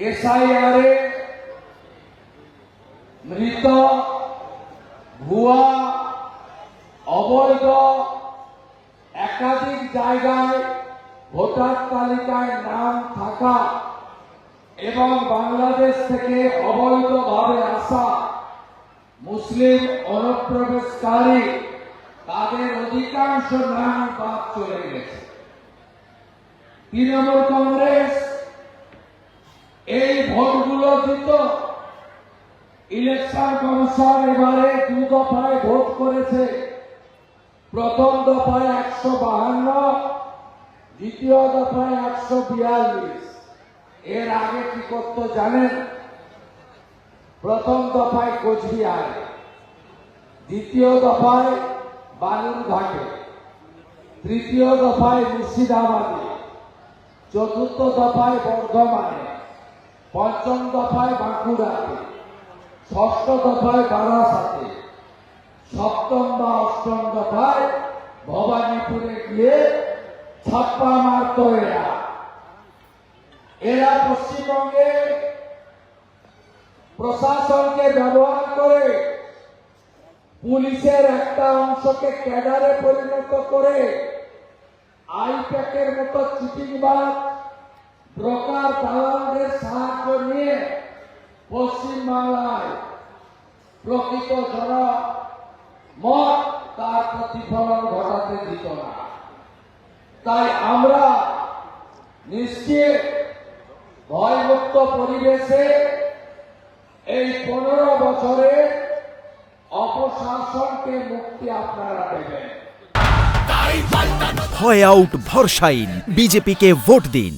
এসআইআরে মৃত, ভুয়া, অবৈধ একাধিক জায়গায় ভোটার তালিকায় নাম থাকা এবং বাংলাদেশ থেকে অবৈধভাবে আসা মুসলিম অনুপ্রবেশকারী তাদের অধিকাংশ নাম বাদ চলে গেছে। তৃণমূল কংগ্রেস এই ভোটগুলো দিত। ইলেকশন কমিশন এবারে 2 দফায় ভোট করেছে। প্রথম দফায় 152, দ্বিতীয় দফায় 142। এর আগে কি করতো জানেন? প্রথম দফায় কোচবিহার, দ্বিতীয় দফায় বালুরঘাটে, তৃতীয় দফায় মুর্শিদাবাদে, চতুর্থ দফায় বর্ধমানে, পঞ্চম দফায় বাঁকুড়াতে, ষষ্ঠ দফায় বারাসাতে, সপ্তম বা অষ্টম দফায় ভবানীপুরে গিয়ে ছাপ্পা মারত। এরা পশ্চিমবঙ্গে প্রশাসনকে ব্যবহার করে পুলিশের একটা অংশকে ক্যাডারে পরিণত করে আইপ্যাকের মতো চিটিংবাজ ব্রোকার দালালদের সাহায্য নিয়ে পশ্চিমবাংলায় প্রকৃত জনমত তার প্রতিফলন ঘটাতে দিত না। তাই আমরা নিশ্চিত ভয়মুক্ত পরিবেশে এই 15 বছরে অপশাসনকে মুক্তি আপনারা দেবেন। ভয় আউট, ভরসাইন, বিজেপিকে ভোট দিন।